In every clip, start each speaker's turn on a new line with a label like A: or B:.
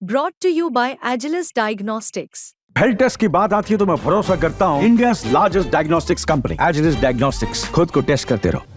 A: Brought to you by Agilus Diagnostics.
B: Health test की बात आती है तो मैं भरोसा करता हूँ India largest diagnostics company Agilus diagnostics. खुद को टेस्ट करते रहो।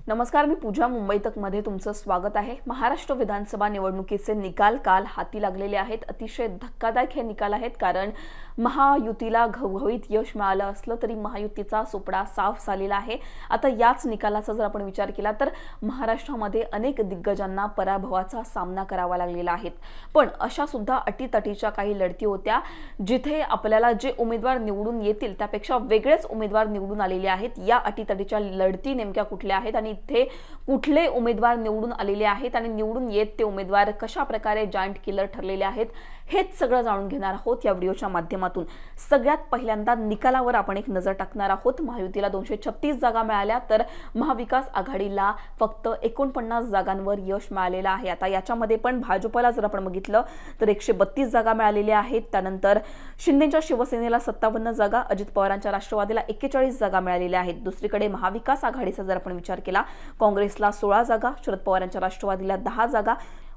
C: नमस्कार, मी पूजा मुंबई तक मध्ये तुमचं स्वागत आहे। महाराष्ट्र विधानसभा निवडणुकीचे निकाल काल हाती लागलेले आहेत। अतिशय धक्कादायक हे निकाल आहेत, कारण महायुतीला घवघवीत यश मिळालं असलं तरी महायुतीचा सुपडा साफ झालेला आहे। आता याच निकालाचा जर आपण विचार केला तर महाराष्ट्रामध्ये अनेक दिग्गजांना पराभवाचा सामना करावा लागलेला आहे। पण अशा सुद्धा अटीतटीच्या काही लढती होत्या जिथे आपल्याला जे उमेदवार निवडून येतील त्यापेक्षा वेगळेच उमेदवार निवडून आलेले आहेत। या अटीतटीच्या लढती नेमक्या कुठल्या आहेत आणि इथे कुठले उमेदवार निवडून आलेले आहेत आणि निवडून येत ते उमेदवार कशा प्रकारे जायंट किलर ठरलेले आहेत हेच सगळं जाणून घेणार आहोत या व्हिडिओच्या माध्यमातून। सगळ्यात पहिल्यांदा निकालावर आपण एक नजर टाकणार आहोत। महायुतीला 236 जागा मिळाल्या तर महाविकास आघाडीला फक्त 49 जागांवर यश मिळालेलं आहे। आता याच्यामध्ये पण भाजपला जर आपण बघितलं तर 132 जागा मिळालेल्या आहेत। त्यानंतर शिंदेच्या शिवसेनेला 57 जागा, अजित पवारांच्या राष्ट्रवादीला 41 जागा मिळालेल्या आहेत। दुसरीकडे महाविकास आघाडीचा जर आपण विचार केला, काँग्रेसला 16 जागा, शरद पवारांच्या राष्ट्रवादीला 10 जागा,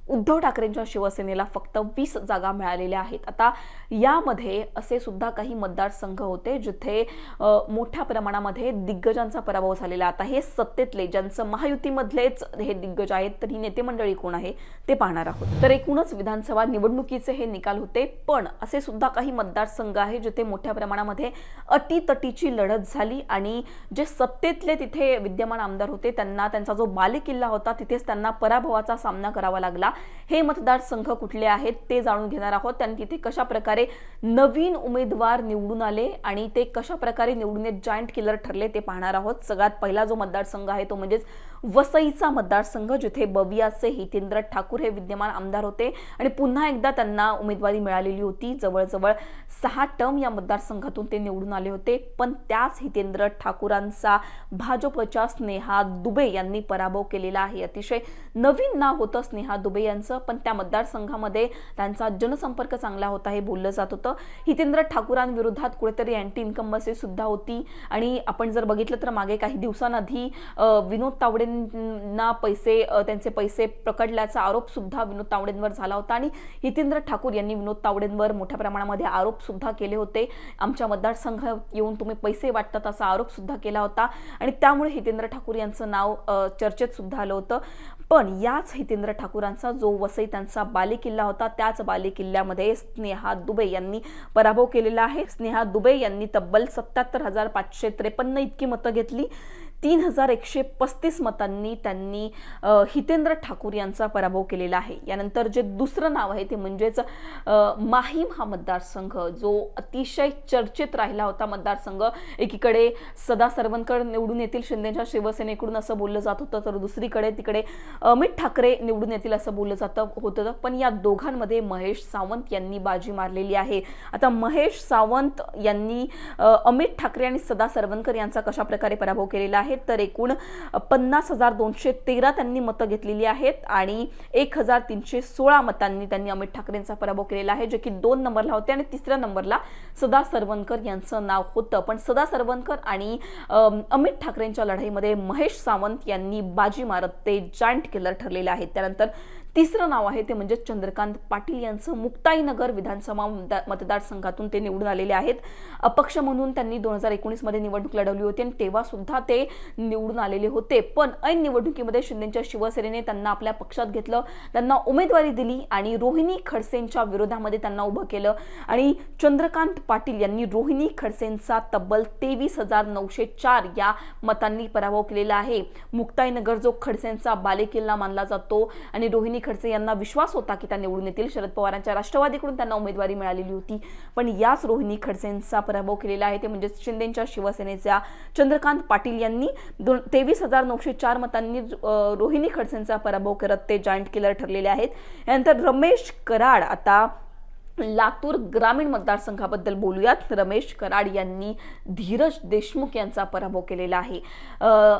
C: उद्धव ठाकरेंच्या शिवसेनेला फक्त 20 जागा मिळालेल्या आहेत। आता यामध्ये असे सुद्धा काही मतदारसंघ होते जिथे मोठ्या प्रमाणामध्ये दिग्गजांचा पराभव झालेला। आता हे सत्तेतले ज्यांचं महायुतीमधलेच हे दिग्गज आहेत तर ही नेते मंडळी कोण आहे ते पाहणार आहोत। तर एकूणच विधानसभा निवडणुकीचे हे निकाल होते, पण असे सुद्धा काही मतदारसंघ आहे जिथे मोठ्या प्रमाणामध्ये अटीतटीची लढत झाली आणि जे सत्तेतले तिथे विद्यमान आमदार होते त्यांना त्यांचा जो बालेकिल्ला होता तिथेच त्यांना पराभवाचा सामना करावा लागला। हे मतदारसंघ कुठले आहेत ते जाणून घेणार आहोत। त्यांनी तिथे कशा प्रकारे नवीन उमेदवार निवडून आले आणि ते कशा प्रकारे निवडून येत जायंट किलर ठरले ते पाहणार आहोत। सगळ्यात पहिला जो मतदारसंघ आहे तो म्हणजे वसईचा मतदारसंघ, जिथे बवियाचे हितेंद्र ठाकूर हे विद्यमान आमदार होते आणि पुन्हा एकदा त्यांना उमेदवारी मिळालेली होती। जवळजवळ 6 टर्म या मतदारसंघातून ते निवडून आले होते, पण त्याच हितेंद्र ठाकूरांचा भाजपच्या स्नेहा दुबे यांनी पराभव केलेला आहे। अतिशय नवीन नाव होतं स्नेहा दुबे यांचं, पण त्या मतदारसंघामध्ये त्यांचा जनसंपर्क चांगला होता हे बोललं जात होतं। हितेंद्र ठाकूरांविरोधात कुठेतरी अँटी इन्कम्बन्सी सुद्धा होती आणि आपण जर बघितलं तर मागे काही दिवसांआधी विनोद तावडेंना त्यांचे पैसे पकडल्याचा आरोप सुद्धा विनोद तावडेंवर झाला होता आणि हितेंद्र ठाकूर यांनी विनोद तावडेंवर मोठ्या प्रमाणामध्ये आरोप सुद्धा केले होते। आमच्या मतदारसंघात येऊन तुम्ही पैसे वाटतात असा आरोप सुद्धा केला होता आणि त्यामुळे हितेंद्र ठाकूर यांचं नाव चर्चेत सुद्धा आलं होतं। पण याच हितेंद्र ठाकूरांचा जो वसई त्यांचा बालेकिल्ला होता त्याच बालेकिल्ल्यामध्ये स्नेहा दुबे यांनी पराभव केलेला आहे। स्नेहा दुबे यांनी तब्बल 77,553 इतकी मतं घेतली। 3,135 मतांनी त्यांनी हितेंद्र ठाकूर यांचा पराभव केलेला आहे। यानंतर जे दुसरं नाव आहे ते म्हणजेच माहीम हा मतदारसंघ, जो अतिशय चर्चेत राहिला होता मतदारसंघ। एकीकडे सदा सरवणकर निवडून येतील शिंदेच्या शिवसेनेकडून असं बोललं जात होतं, तर दुसरीकडे तिकडे अमित ठाकरे निवडून येतील असं बोललं जात होतं, पण या दोघांमध्ये महेश सावंत यांनी बाजी मारलेली आहे। आता महेश सावंत यांनी अमित ठाकरे आणि सदा सरवणकर यांचा कशा प्रकारे पराभव केलेला आहे तर एकूण 50,213 त्यांनी मतं घेतलेली आहेत आणि 1,316 मतांनी त्यांनी अमित ठाकरेंचा पराभव केलेला आहे, जे की 2 नंबरला होते आणि 3ऱ्या नंबरला सदा सरवणकर यांचं नाव होतं। पण सदा सरवणकर आणि अमित ठाकरेंच्या लढाईमध्ये महेश सावंत यांनी बाजी मारत ते जायंट किलर ठरलेले आहेत। त्यानंतर तिसरं नाव आहे ते म्हणजे चंद्रकांत पाटील यांचं मुक्ताईनगर विधानसभा मतदारसंघातून ते निवडून आलेले आहेत। अपक्ष म्हणून त्यांनी 2019 मध्ये निवडणूक लढवली होती आणि तेव्हा सुद्धा ते निवडून आलेले होते, पण ऐन निवडणुकीमध्ये शिंदेच्या शिवसेनेने त्यांना आपल्या पक्षात घेतलं, त्यांना उमेदवारी दिली आणि रोहिणी खडसेंच्या विरोधामध्ये त्यांना उभं केलं आणि चंद्रकांत पाटील यांनी रोहिणी खडसेंचा तब्बल 23,904 या मतांनी पराभव केलेला आहे। मुक्ताईनगर जो खडसेंचा बालेकिल्ला मानला जातो आणि रोहिणी खडसे यांना विश्वास होता की त्या निवडून येतील, शरद पवारांच्या राष्ट्रवादीकडून त्यांना उमेदवारी मिळालेली होती, पण याच रोहिणी खडसेंचा पराभव केलेला आहे ते म्हणजे शिंदेच्या शिवसेनेच्या चंद्रकांत पाटील यांनी 23,904 मतांनी रोहिणी खडसेंचा पराभव करत ते जायंट किलर ठरलेले आहेत। यानंतर रमेश कराड आता लातूर ग्रामीण मतदारसंघाबद्दल बोलूयात. रमेश कराड यांनी धीरज देशमुख यांचा पराभव केलेला आहे.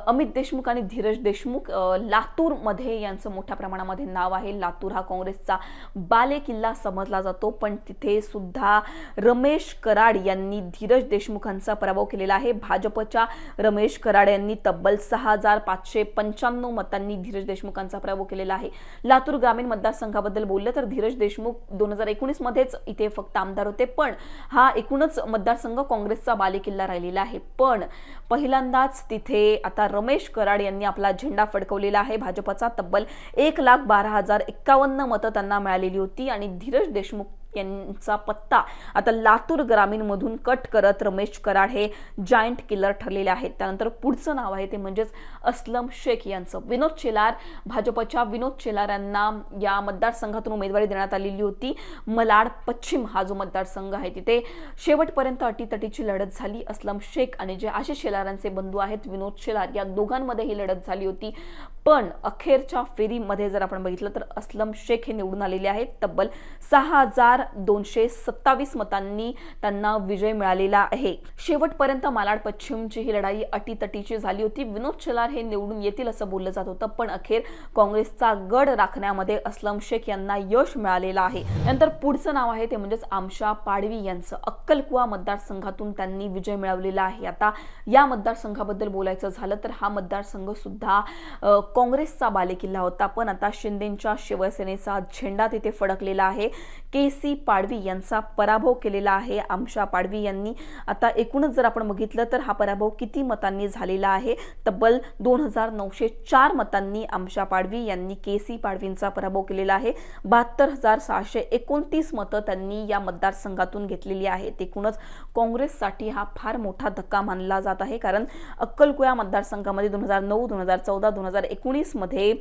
C: अमित देशमुख आणि धीरज देशमुख लातूरमध्ये यांचं मोठ्या प्रमाणामध्ये नाव आहे. लातूर हा काँग्रेसचा बालेकिल्ला समजला जातो, पण तिथे सुद्धा रमेश कराड यांनी धीरज देशमुखांचा पराभव केलेला आहे. भाजपच्या रमेश कराड यांनी तब्बल 6595 मतांनी धीरज देशमुखांचा पराभव केलेला आहे. लातूर ग्रामीण मतदारसंघाबद्दल बोललं तर धीरज देशमुख 2019 मध्ये इथे फक्त आमदार होते, पण हा एकूणच मतदारसंघ काँग्रेसचा बालेकिल्ला राहिलेला आहे. पण पहिल्यांदाच तिथे आता रमेश कराड यांनी आपला झेंडा फडकवलेला आहे. भाजपचा तब्बल 1,12,051 मतं त्यांना मिळालेली होती आणि धीरज देशमुख यांचा पत्ता आता लातूर ग्रामीण मधून कट करत रमेश कराड हे जायंट किलर ठरलेले आहेत. त्यानंतर पुढचं नाव आहे ते म्हणजेच अस्लम शेख यांचं. विनोद शेलार, भाजपच्या विनोद शेलार यांना या मतदारसंघातून उमेदवारी देण्यात आलेली होती. मलाड पश्चिम हा जो मतदारसंघ आहे तिथे शेवटपर्यंत अटीतटीची लढत झाली. अस्लम शेख आणि जे आशिष शेलारांचे बंधू आहेत विनोद शेलार या दोघांमध्ये ही लढत झाली होती. पण अखेरच्या फेरीमध्ये जर आपण बघितलं तर अस्लम शेख हे निवडून आलेले आहेत. तब्बल 6,227 मतांनी त्यांना विजय मिळालेला आहे. शेवटपर्यंत मालाड पश्चिमची ही लढाई अटीतटीची झाली होती. विनोद शेलार हे निवडून येतील असं बोललं जात होतं, पण अखेर काँग्रेसचा गड राखण्यामध्ये अस्लम शेख यांना यश मिळालेलं आहे. नंतर पुढचं नाव आहे ते म्हणजेच आमशा पाडवी यांचं. अक्कलकुवा मतदारसंघातून त्यांनी विजय मिळवलेला आहे. आता या मतदारसंघाबद्दल बोलायचं झालं तर हा मतदारसंघ सुद्धा काँग्रेसचा बालेकिल्ला होता, पण आता शिंदेंच्या शिवसेनेचा झेंडा तिथे फडकलेला आहे. केसी पाडवी यांचा पराभव केलेला आहे आमशा पाडवी यांनी. आता एकूणच जर आपण बघितलं तर हा पराभव किती मतांनी झालेला आहे? तब्बल 2,904 मतांनी आमशा पाडवी यांनी केसी पाडवींचा पराभव केलेला आहे. 72,629 मतं त्यांनी या मतदारसंघातून घेतलेली आहेत. एकूणच काँग्रेससाठी हा फार मोठा धक्का मानला जात आहे, कारण अक्कलकुवा मतदारसंघामध्ये 2009, 2014, 2019 मध्ये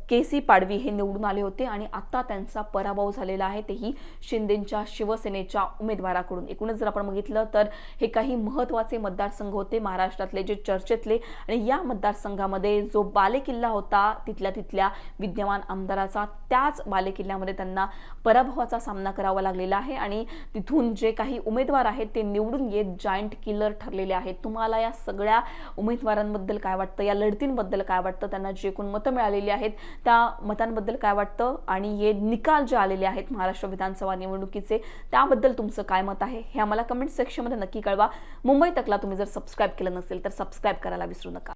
C: केसी पाडवी हे निवडून आले होते आणि आता त्यांचा पराभव झालेला आहे, तेही शिंदेंच्या शिवसेनेच्या उमेदवाराकडून. एकूणच जर आपण बघितलं तर हे काही महत्त्वाचे मतदारसंघ होते महाराष्ट्रातले, जे चर्चेतले, आणि या मतदारसंघामध्ये जो बालेकिल्ला होता तिथल्या विद्यमान आमदाराचा, त्याच बालेकिल्ल्यामध्ये त्यांना पराभवाचा सामना करावा लागलेला आहे आणि तिथून जे काही उमेदवार आहेत ते निवडून येत जायंट किलर ठरलेले आहेत. तुम्हाला या सगळ्या उमेदवारांबद्दल काय वाटतं? या लढतींबद्दल काय वाटतं? त्यांना जे कोण मतं मिळालेली आहेत त्या मतांबद्दल काय वाटतं? आणि हे निकाल जे आलेले आहेत महाराष्ट्र विधानसभा निवडणुकीचे त्याबद्दल तुमचं काय मत आहे हे आम्हाला कमेंट सेक्शनमध्ये नक्की कळवा. मुंबई तकला तुम्ही जर सबस्क्राईब केलं नसेल तर सबस्क्राईब करायला विसरू नका.